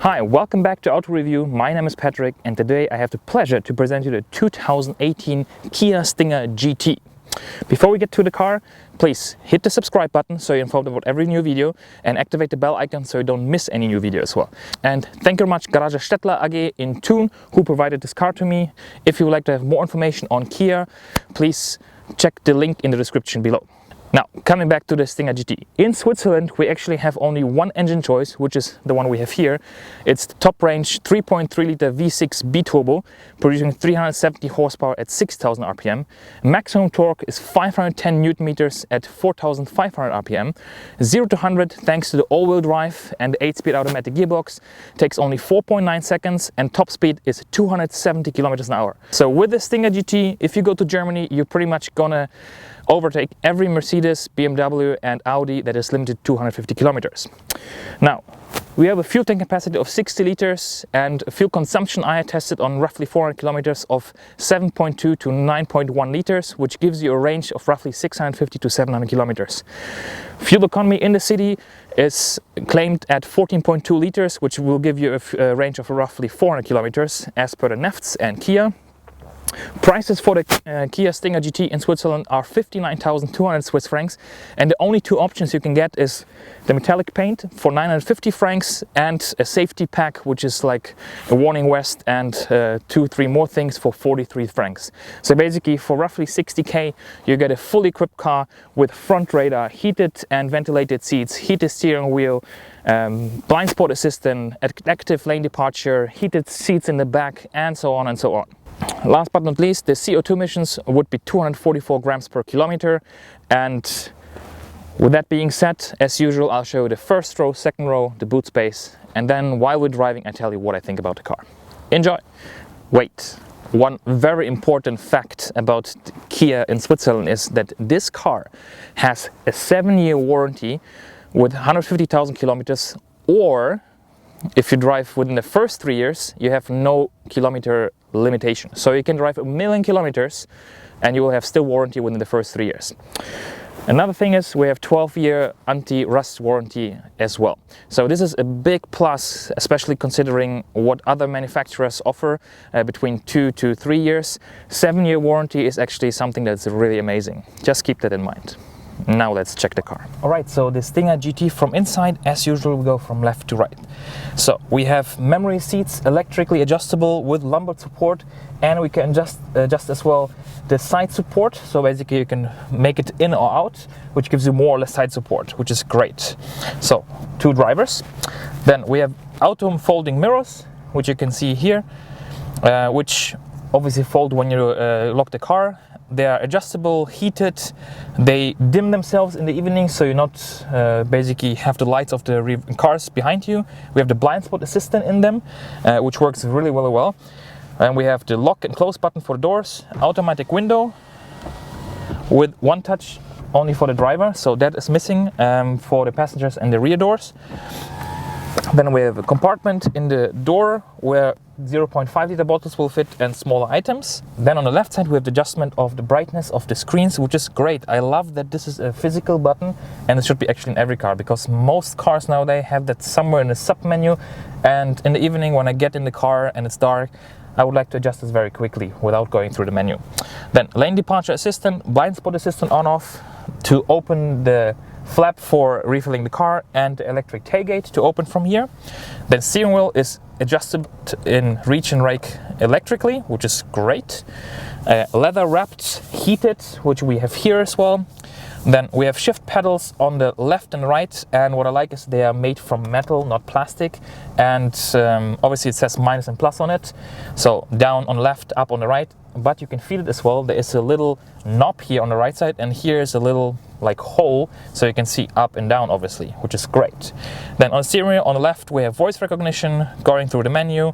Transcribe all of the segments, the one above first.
Hi, welcome back to Auto Review. My name is Patrick and today I have the pleasure to present you the 2018 Kia Stinger GT. Before we get to the car, please hit the subscribe button so you're informed about every new video and activate the bell icon so you don't miss any new video as well. And thank you very much Garage Stettler AG in Thun who provided this car to me. If you would like to have more information on Kia, please check the link in the description below. Now, coming back to the Stinger GT. In Switzerland, we actually have only one engine choice, which is the one we have here. It's the top range 3.3 liter V6 BiTurbo, producing 370 horsepower at 6,000 RPM. Maximum torque is 510 Newton meters at 4,500 RPM. 0 to 100, thanks to the all-wheel drive and the 8-speed automatic gearbox, takes only 4.9 seconds and top speed is 270 kilometers an hour. So with the Stinger GT, if you go to Germany, you're pretty much gonna overtake every Mercedes, BMW and Audi that is limited to 250 kilometers. Now, we have a fuel tank capacity of 60 liters and a fuel consumption I tested on roughly 400 kilometers of 7.2 to 9.1 liters, which gives you a range of roughly 650 to 700 kilometers. Fuel economy in the city is claimed at 14.2 liters, which will give you a range of roughly 400 kilometers as per the NEFTs and Kia. Prices for the Kia Stinger GT in Switzerland are 59,200 Swiss francs, and the only two options you can get is the metallic paint for 950 francs and a safety pack, which is like a warning vest and 2-3 more things for 43 francs. So basically for roughly 60k you get a fully equipped car with front radar, heated and ventilated seats, heated steering wheel, blind spot assistant, active lane departure, heated seats in the back, and so on and so on. Last but not least, the CO2 emissions would be 244 grams per kilometer. And with that being said, as usual, I'll show you the first row, second row, the boot space, and then while we're driving I tell you what I think about the car. Enjoy! Wait, one very important fact about Kia in Switzerland is that this car has a 7-year warranty with 150,000 kilometers, or if you drive within the first 3 years, you have no kilometer limitation. So you can drive 1,000,000 kilometers and you will have still warranty within the first 3 years. Another thing is we have 12-year anti-rust warranty as well. So this is a big plus, especially considering what other manufacturers offer between 2 to 3 years. 7-year warranty is actually something that's really amazing. Just keep that in mind. Now let's check the car. Alright, so the Stinger GT from inside, as usual, we go from left to right. So we have memory seats, electrically adjustable with lumbar support, and we can adjust as well the side support. So basically you can make it in or out, which gives you more or less side support, which is great. So 2 drivers. Then we have auto folding mirrors, which you can see here, which obviously fold when you lock the car. They are adjustable, heated, they dim themselves in the evening so you not basically have the lights of the cars behind you. We have the blind spot assistant in them, which works really well. And we have the lock and close button for the doors, automatic window with one touch only for the driver, so that is missing for the passengers and the rear doors. Then we have a compartment in the door where 0.5 liter bottles will fit and smaller items. Then on the left side we have the adjustment of the brightness of the screens, which is great. I love that this is a physical button, and it should be actually in every car, because most cars nowadays have that somewhere in the sub menu, and in the evening when I get in the car and it's dark, I would like to adjust this very quickly without going through the menu. Then lane departure assistant, blind spot assistant on off to open the flap for refilling the car, and the electric tailgate to open from here. Then steering wheel is adjusted in reach and rake electrically, which is great. Leather wrapped, heated, which we have here as well. Then we have shift pedals on the left and right, and what I like is they are made from metal, not plastic, and obviously it says minus and plus on it, so down on the left, up on the right, but you can feel it as well. There is a little knob here on the right side, and here is a little like hole, so you can see up and down obviously, which is great. Then on the steering wheel on the left we have voice recognition going through the menu,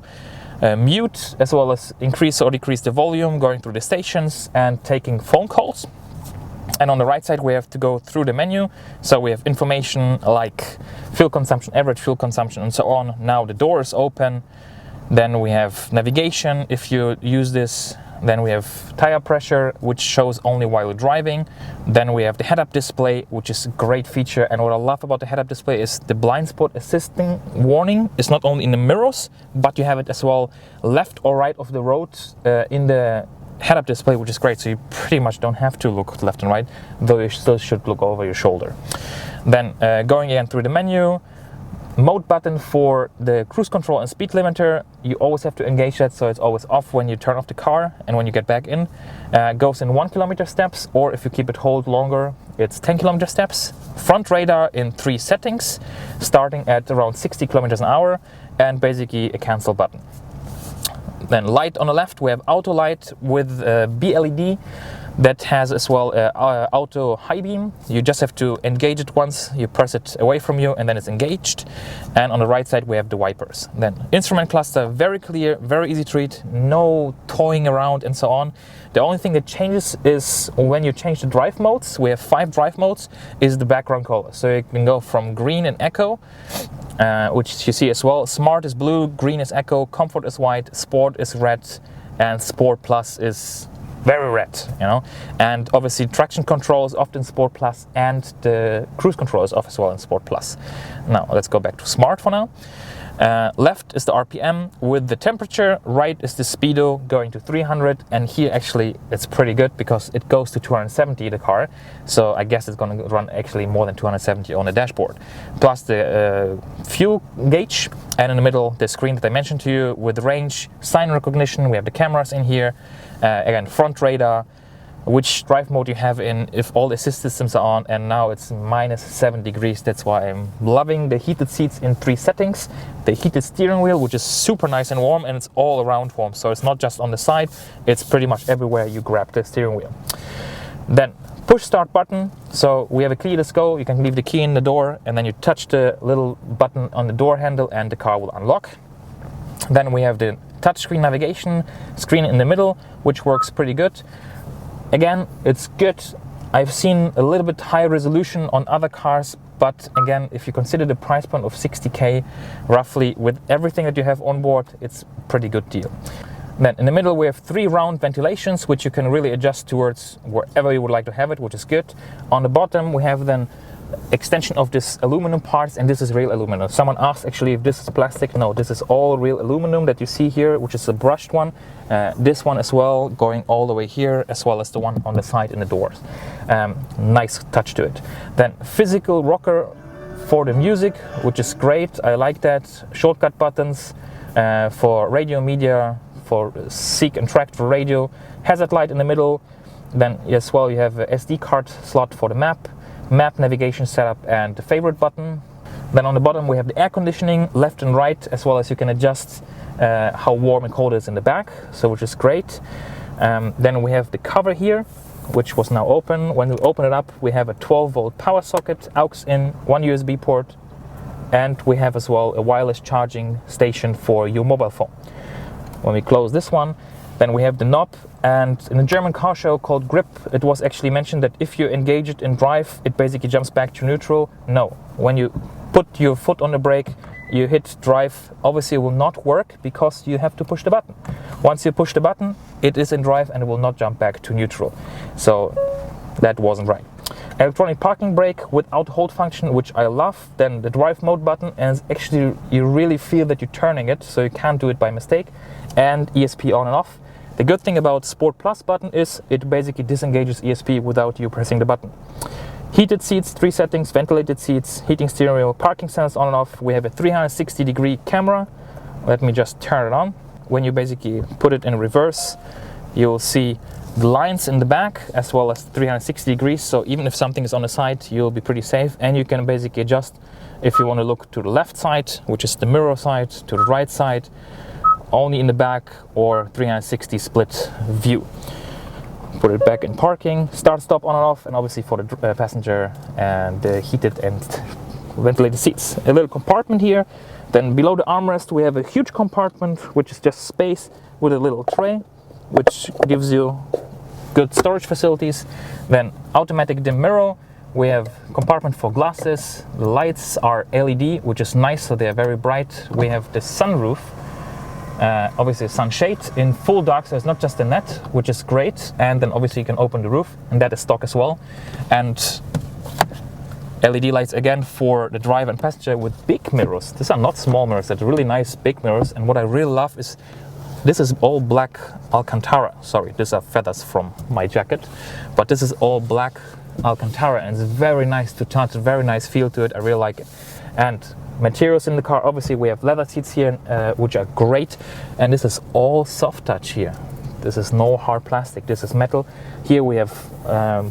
mute, as well as increase or decrease the volume going through the stations and taking phone calls. And on the right side we have to go through the menu, so we have information like fuel consumption, average fuel consumption, and so on. Now the door is open. Then we have navigation if you use this. Then we have tire pressure, which shows only while you're driving. Then we have the head-up display, which is a great feature, and what I love about the head-up display is the blind spot assisting warning is not only in the mirrors, but you have it as well left or right of the road in the head-up display, which is great, so you pretty much don't have to look left and right, though you still should look over your shoulder. Then going again through the menu, mode button for the cruise control and speed limiter, you always have to engage that, so it's always off when you turn off the car and when you get back in. Goes in 1 kilometer steps, or if you keep it hold longer, it's 10 kilometer steps. Front radar in 3 settings, starting at around 60 kilometers an hour, and basically a cancel button. Then light on the left, we have auto light with BLED that has as well auto high beam. You just have to engage it once, you press it away from you and then it's engaged. And on the right side we have the wipers. Then instrument cluster, very clear, very easy to read, no toying around and so on. The only thing that changes is when you change the drive modes. We have 5 drive modes, is the background color. So you can go from green and eco, which you see as well. Smart is blue, green is eco, comfort is white, sport is red, and sport plus is very red, you know. And obviously traction control is often sport plus, and the cruise control is off as well in sport plus. Now let's go back to smart for now. Left is the RPM with the temperature, right is the speedo going to 300, and here actually it's pretty good because it goes to 270 the car, so I guess it's going to run actually more than 270 on the dashboard. Plus the fuel gauge, and in the middle the screen that I mentioned to you with the range, sign recognition, we have the cameras in here, again front radar, which drive mode you have in if all the assist systems are on, and now it's minus 7 degrees. That's why I'm loving the heated seats in 3 settings. The heated steering wheel, which is super nice and warm, and it's all around warm, so it's not just on the side, it's pretty much everywhere you grab the steering wheel. Then push start button, so we have a keyless go, you can leave the key in the door and then you touch the little button on the door handle and the car will unlock. Then we have the touchscreen navigation screen in the middle, which works pretty good. Again, it's good. I've seen a little bit higher resolution on other cars, but again, if you consider the price point of 60k roughly with everything that you have on board, it's a pretty good deal. Then in the middle we have 3 round ventilations, which you can really adjust towards wherever you would like to have it, which is good. On the bottom we have then extension of this aluminum parts, and this is real aluminum. Someone asked actually if this is plastic. No, this is all real aluminum that you see here, which is a brushed one. This one as well, going all the way here, as well as the one on the side in the doors. Nice touch to it. Then physical rocker for the music, which is great. I like that. Shortcut buttons for radio media, for seek and track for radio. Hazard light in the middle. Then as well you have a SD card slot for the map navigation setup, and the favorite button. Then on the bottom we have the air conditioning left and right, as well as you can adjust how warm and cold it is in the back, so which is great. Then we have the cover here, which was now open. When we open it up, we have a 12-volt power socket, aux in, 1 USB port, and we have as well a wireless charging station for your mobile phone. When we close this one, then we have the knob, and in a German car show called Grip, it was actually mentioned that if you engage it in drive, it basically jumps back to neutral. No, when you put your foot on the brake, you hit drive, obviously it will not work because you have to push the button. Once you push the button, it is in drive and it will not jump back to neutral. So that wasn't right. Electronic parking brake without hold function, which I love. Then the drive mode button, and actually you really feel that you're turning it, so you can't do it by mistake. And ESP on and off. The good thing about Sport Plus button is it basically disengages ESP without you pressing the button. Heated seats, 3 settings, ventilated seats, heating steering wheel, parking sensors on and off. We have a 360-degree camera. Let me just turn it on. When you basically put it in reverse, you'll see the lines in the back as well as 360 degrees. So even if something is on the side, you'll be pretty safe. And you can basically adjust if you want to look to the left side, which is the mirror side, to the right side, only in the back, or 360 split view. Put it back in parking, start, stop, on and off, and obviously for the passenger and the heated and ventilated seats. A little compartment here. Then below the armrest we have a huge compartment, which is just space with a little tray, which gives you good storage facilities. Then automatic dim mirror. We have compartment for glasses. The lights are LED, which is nice, so they are very bright. We have the sunroof. Obviously sunshade in full dark, so it's not just a net, which is great. And then obviously you can open the roof, and that is stock as well. And LED lights again for the driver and passenger with big mirrors. These are not small mirrors, they're really nice big mirrors. And what I really love is this is all black Alcantara. Sorry, these are feathers from my jacket, but this is all black Alcantara, and it's very nice to touch, very nice feel to it. I really like it. And materials in the car, obviously we have leather seats here, which are great, and this is all soft touch here. This is no hard plastic, this is metal. Here we have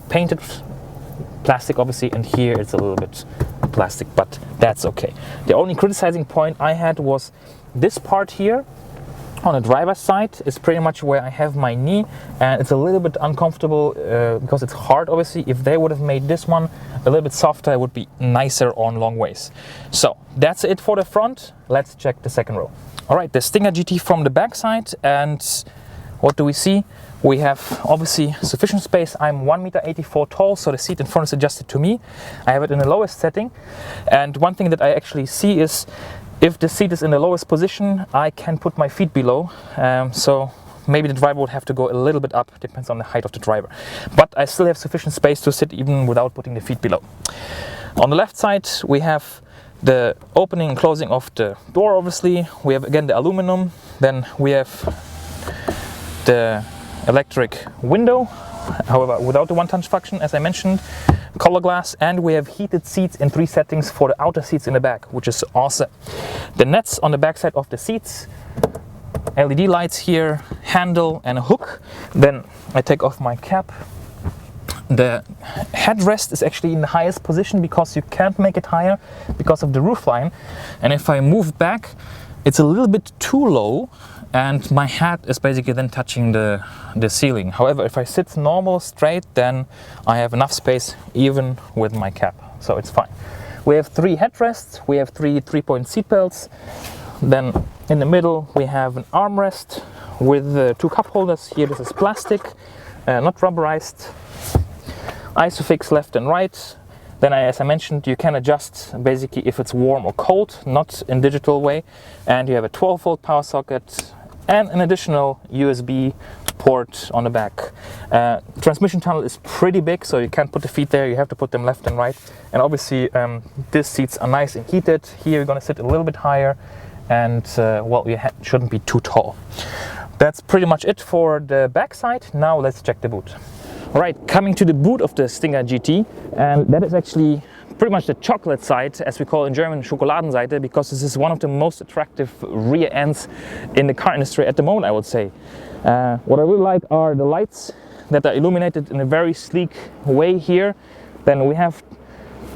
painted plastic obviously, and here it's a little bit plastic, but that's okay. The only criticizing point I had was this part here on the driver's side is pretty much where I have my knee, and it's a little bit uncomfortable because it's hard obviously. If they would have made this one a little bit softer, it would be nicer on long ways. So that's it for the front. Let's check the second row. Alright, the Stinger GT from the back side, and what do we see? We have obviously sufficient space. I'm 1.84 m tall, so the seat in front is adjusted to me. I have it in the lowest setting, and one thing that I actually see is if the seat is in the lowest position, I can put my feet below, so maybe the driver would have to go a little bit up, depends on the height of the driver. But I still have sufficient space to sit even without putting the feet below. On the left side, we have the opening and closing of the door, obviously. We have again the aluminum, then we have the electric window, however without the one-touch function as I mentioned, color glass, and we have heated seats in 3 settings for the outer seats in the back, which is awesome. The nets on the back side of the seats, LED lights here, handle and a hook. Then I take off my cap. The headrest is actually in the highest position because you can't make it higher because of the roofline, and if I move back it's a little bit too low and my head is basically then touching the ceiling. However, if I sit normal straight, then I have enough space even with my cap, so it's fine. We have 3 headrests, we have 3 3-point seat belts. Then in the middle we have an armrest with 2 cup holders. Here this is plastic, not rubberized. Isofix left and right. Then as I mentioned, you can adjust basically if it's warm or cold, not in digital way. And you have a 12-volt power socket and an additional USB port on the back. Transmission tunnel is pretty big, so you can't put the feet there, you have to put them left and right. And obviously these seats are nice and heated. Here you're going to sit a little bit higher, and well, you shouldn't be too tall. That's pretty much it for the back side. Now let's check the boot. Alright, coming to the boot of the Stinger GT, and that is actually pretty much the chocolate side, as we call it in German, Schokoladenseite, because this is one of the most attractive rear ends in the car industry at the moment, I would say. What I really like are the lights that are illuminated in a very sleek way here. Then we have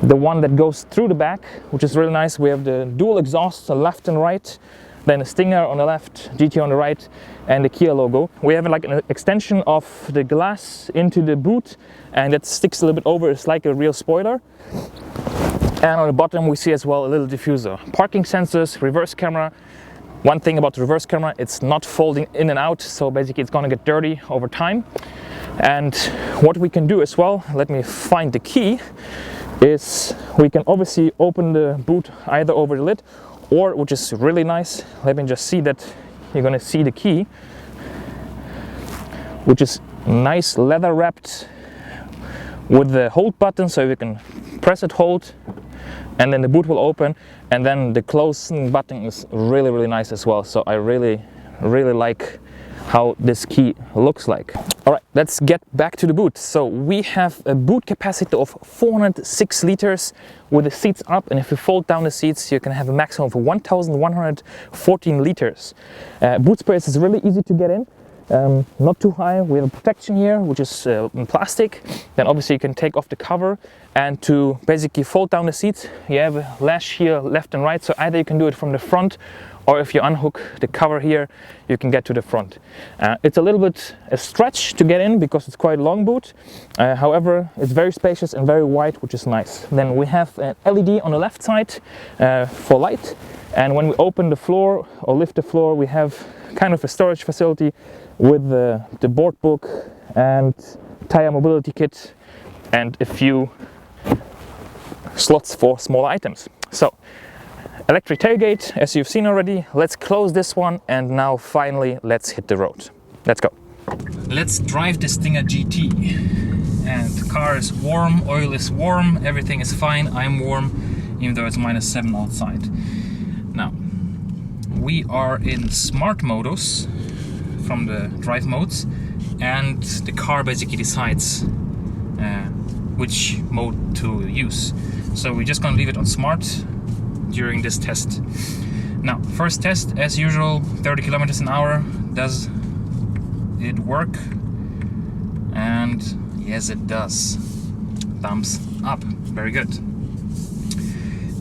the one that goes through the back, which is really nice. We have the dual exhaust left and right, then the Stinger on the left, GT on the right, and the Kia logo. We have like an extension of the glass into the boot, and that sticks a little bit over. It's like a real spoiler. And on the bottom we see as well a little diffuser. Parking sensors, reverse camera. One thing about the reverse camera, it's not folding in and out, so basically it's going to get dirty over time. And what we can do as well, let me find the key, is we can obviously open the boot either over the lid Or, which is really nice, let me just see that you're gonna see the key, which is nice leather wrapped with the hold button, so you can press it, hold, and then the boot will open, and then the closing button is really nice as well. So I really like how this key looks like. All right, let's get back to the boot. So we have a boot capacity of 406 liters with the seats up, and if you fold down the seats, you can have a maximum of 1,114 liters. Boot space is really easy to get in. Not too high. We have a protection here, which is in plastic. Then obviously you can take off the cover, and to basically fold down the seats, you have a latch here left and right. So either you can do it from the front, or if you unhook the cover here, you can get to the front. It's a little bit a stretch to get in because it's quite a long boot. However, it's very spacious and very wide, which is nice. Then we have an LED on the left side for light. And when we open the floor or lift the floor, we have kind of a storage facility with the board book and tire mobility kit and a few slots for small items. So, electric tailgate, as you've seen already. Let's close this one, and now finally let's hit the road. Let's go. Let's drive this Stinger GT. And the car is warm, oil is warm, everything is fine. I'm warm, even though it's -7 outside. Now, we are in smart modus from the drive modes, and the car basically decides which mode to use. So we're just gonna leave it on smart during this test. Now, first test, as usual, 30 kilometers an hour. Does it work? And yes, it does. Thumbs up. Very good.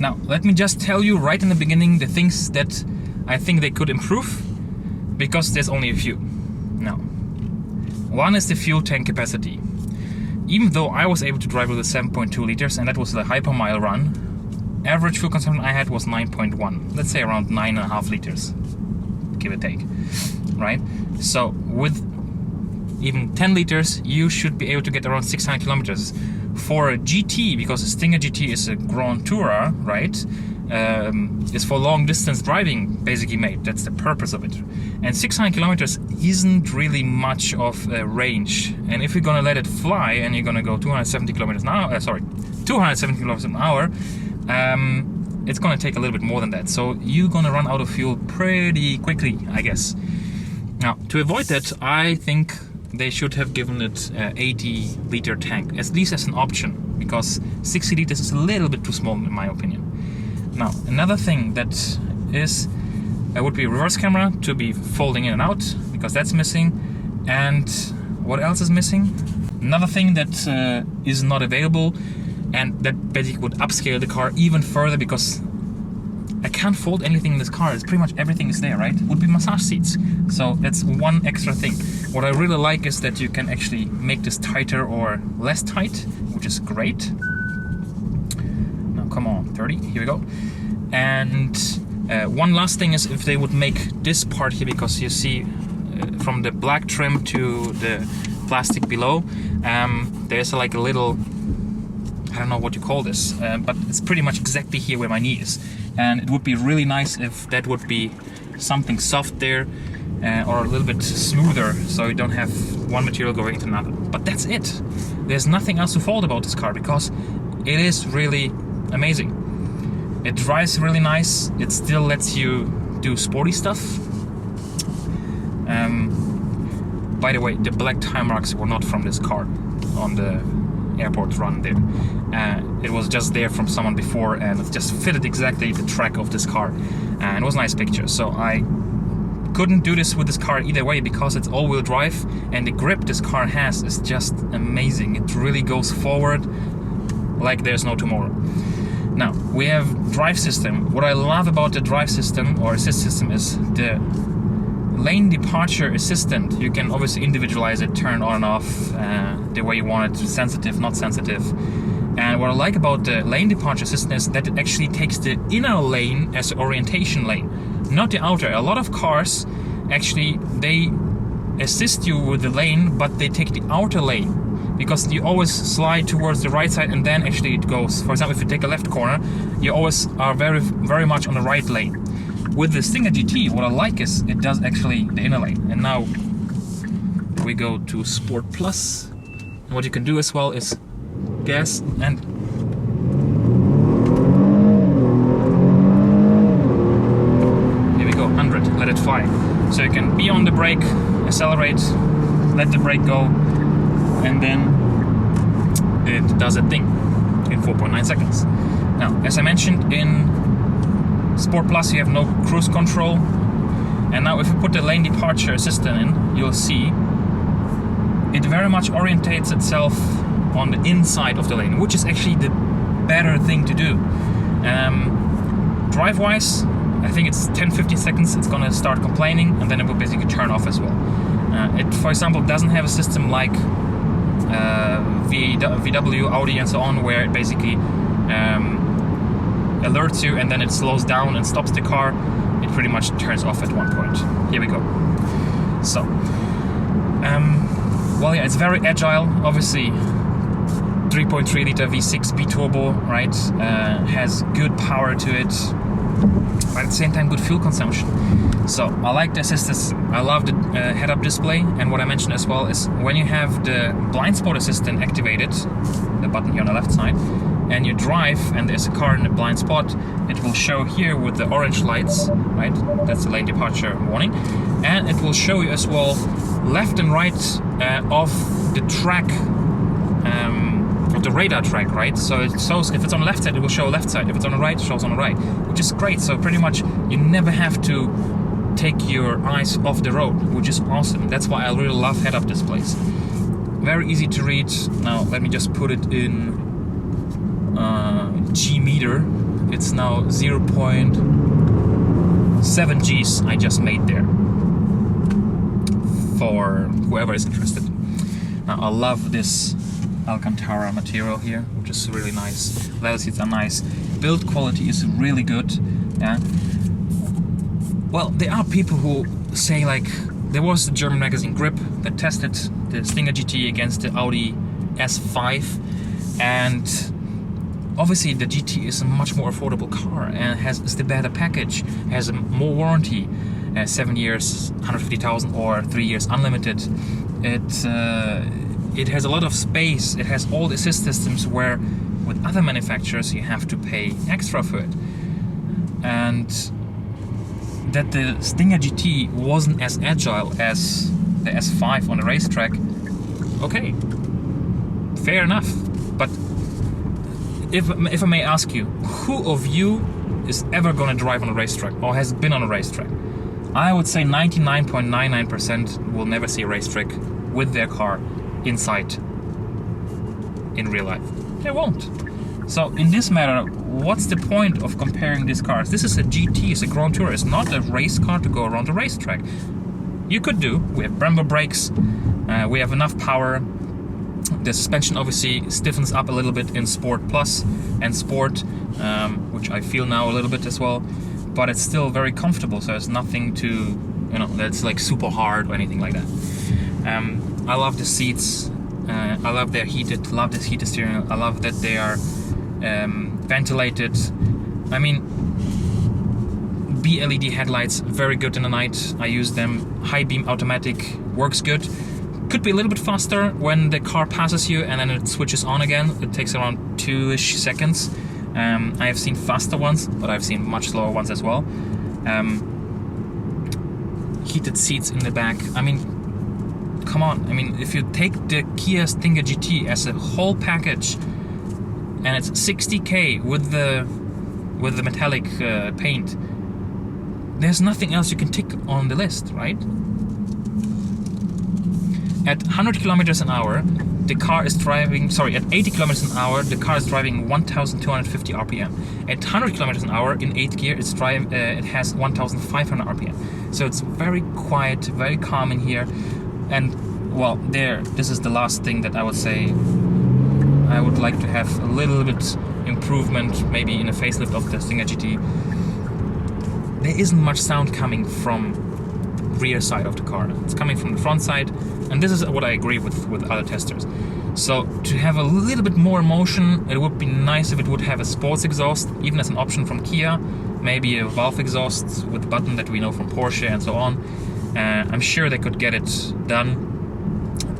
Now, let me just tell you right in the beginning the things that I think they could improve, because there's only a few. Now, one is the fuel tank capacity. Even though I was able to drive with a 7.2 liters, and that was the hypermile run, average fuel consumption I had was 9.1. Let's say around 9.5 liters, give or take, right? So with even 10 liters, you should be able to get around 600 kilometers. For a GT, because a Stinger GT is a Grand Tourer, right? Is for long distance driving basically made. That's the purpose of it. And 600 kilometers isn't really much of a range. And if you're gonna let it fly and you're gonna go 270 kilometers an hour, 270 kilometers an hour, it's gonna take a little bit more than that. So you're gonna run out of fuel pretty quickly, I guess. Now, to avoid that, I think they should have given it an 80 liter tank, at least as an option, because 60 liters is a little bit too small in my opinion. Now, another thing that is, would be a reverse camera to be folding in and out, because that's missing. And what else is missing? Another thing that is not available, and that basically would upscale the car even further, because I can't fold anything in this car. It's pretty much everything is there, right? Would be massage seats. So that's one extra thing. What I really like is that you can actually make this tighter or less tight, which is great. Now, come on, 30, here we go. And one last thing is if they would make this part here, because you see from the black trim to the plastic below, there's like a little, I don't know what you call this, but it's pretty much exactly here where my knee is. And it would be really nice if that would be something soft there, or a little bit smoother, so you don't have one material going into another. But that's it. There's nothing else to fault about this car, because it is really amazing. It drives really nice. It still lets you do sporty stuff. By the way, the black tire marks were not from this car on the airport run there. It was just there from someone before, and it just fitted exactly the track of this car. And it was a nice picture. So I couldn't do this with this car either way, because it's all-wheel drive, and the grip this car has is just amazing. It really goes forward like there's no tomorrow. Now, we have drive system. What I love about the drive system or assist system is the lane departure assistant. You can obviously individualize it, turn on and off the way you want it, sensitive, not sensitive. And what I like about the lane departure assistant is that it actually takes the inner lane as an orientation lane, not the outer. A lot of cars, actually, they assist you with the lane, but they take the outer lane. because you always slide towards the right side and then actually it goes. For example, if you take a left corner, you always are very much on the right lane. With the Stinger GT, what I like is it does actually the inner lane. And now we go to Sport Plus. And what you can do as well is gas and here we go, 100, let it fly. So you can be on the brake, accelerate, let the brake go, and then it does a thing in 4.9 seconds. Now, as I mentioned, in Sport Plus you have no cruise control, and now if you put the lane departure assistant in, you'll see it very much orientates itself on the inside of the lane, which is actually the better thing to do. Drive-wise, I think it's 10-15 seconds it's gonna start complaining, and then it will basically turn off as well. It, for example, doesn't have a system like VW, Audi and so on, where it basically alerts you and then it slows down and stops the car. It pretty much turns off at one point. Here we go. So, well, yeah, it's very agile. Obviously, 3.3 liter V6 BiTurbo, right? Has good power to it, but at the same time, good fuel consumption. So I like the assist system. I love the head-up display, and what I mentioned as well is when you have the blind spot assistant activated, the button here on the left side, and you drive and there's a car in the blind spot, it will show here with the orange lights, right? That's the lane departure warning, and it will show you as well left and right of the track, of the radar track, right? So it shows if it's on the left side, it will show left side. If it's on the right, it shows on the right, which is great. So pretty much you never have to take your eyes off the road, which is awesome. That's why I really love head-up displays. Very easy to read. Now let me just put it in G meter. It's now 0.7 Gs I just made there for whoever is interested. Now I love this Alcantara material here, which is really nice. Leather seats are nice. Build quality is really good. Yeah. Well, there are people who say, like, there was the German magazine Grip that tested the Stinger GT against the Audi S5, and obviously the GT is a much more affordable car and is the better package, has more warranty, 7 years, 150,000 or 3 years unlimited. It has a lot of space, it has all the assist systems where with other manufacturers you have to pay extra for it. And that the Stinger GT wasn't as agile as the S5 on the racetrack, okay, fair enough. But if I may ask you, who of you is ever going to drive on a racetrack or has been on a racetrack? I would say 99.99% will never see a racetrack with their car inside in real life. They won't. So in this matter, what's the point of comparing these cars? This is a GT, it's a Grand Tour, it's not a race car to go around a racetrack. You could do, we have Brembo brakes, we have enough power. The suspension obviously stiffens up a little bit in Sport Plus and Sport, which I feel now a little bit as well, but it's still very comfortable, so it's nothing to, you know, that's like super hard or anything like that. I love the seats, I love their heated, love this heated steering wheel, I love that they are ventilated. I mean, BLED headlights, very good in the night, I use them. High beam automatic works good. Could be a little bit faster when the car passes you and then it switches on again. It takes around 2-ish seconds. I have seen faster ones, but I've seen much slower ones as well. Heated seats in the back. I mean, come on. I mean, if you take the Kia Stinger GT as a whole package, and it's 60K with the metallic paint, there's nothing else you can tick on the list, right? At 100 kilometers an hour, the car is driving, sorry, at 80 kilometers an hour, the car is driving 1,250 RPM. At 100 kilometers an hour in 8th gear, it has 1,500 RPM. So it's very quiet, very calm in here. And well, this is the last thing that I would say. I would like to have a little bit improvement, maybe in a facelift of the Stinger GT. There isn't much sound coming from rear side of the car. It's coming from the front side, and this is what I agree with other testers. So to have a little bit more emotion, it would be nice if it would have a sports exhaust, even as an option from Kia, maybe a valve exhaust with a button that we know from Porsche and so on. I'm sure they could get it done.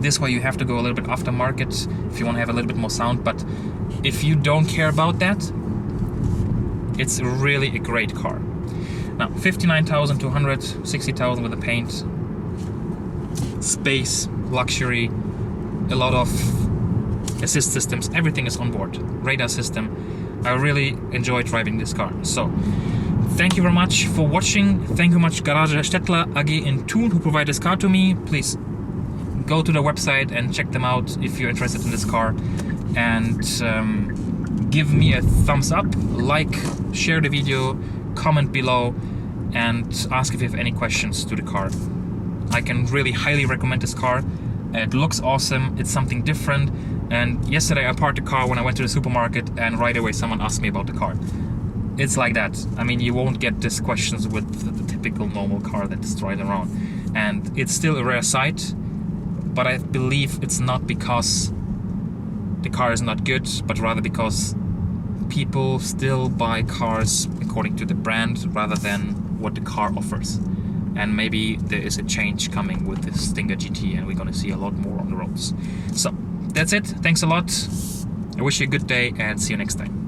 This way you have to go a little bit aftermarket if you want to have a little bit more sound, but if you don't care about that, it's really a great car. Now, 59,200, 60,000 with the paint, space, luxury, a lot of assist systems, everything is on board, radar system. I really enjoy driving this car. So, thank you very much for watching. Thank you very much Garage Stettler AG in Thun who provided this car to me. Please go to their website and check them out if you're interested in this car. And give me a thumbs up, like, share the video, comment below, and ask if you have any questions to the car. I can really highly recommend this car. It looks awesome, it's something different. And yesterday I parked the car when I went to the supermarket and right away someone asked me about the car. It's like that. I mean, you won't get these questions with the typical normal car that's driving around. And it's still a rare sight, but I believe it's not because the car is not good, but rather because people still buy cars according to the brand rather than what the car offers. And maybe there is a change coming with the Stinger GT and we're gonna see a lot more on the roads. So that's it, thanks a lot. I wish you a good day and see you next time.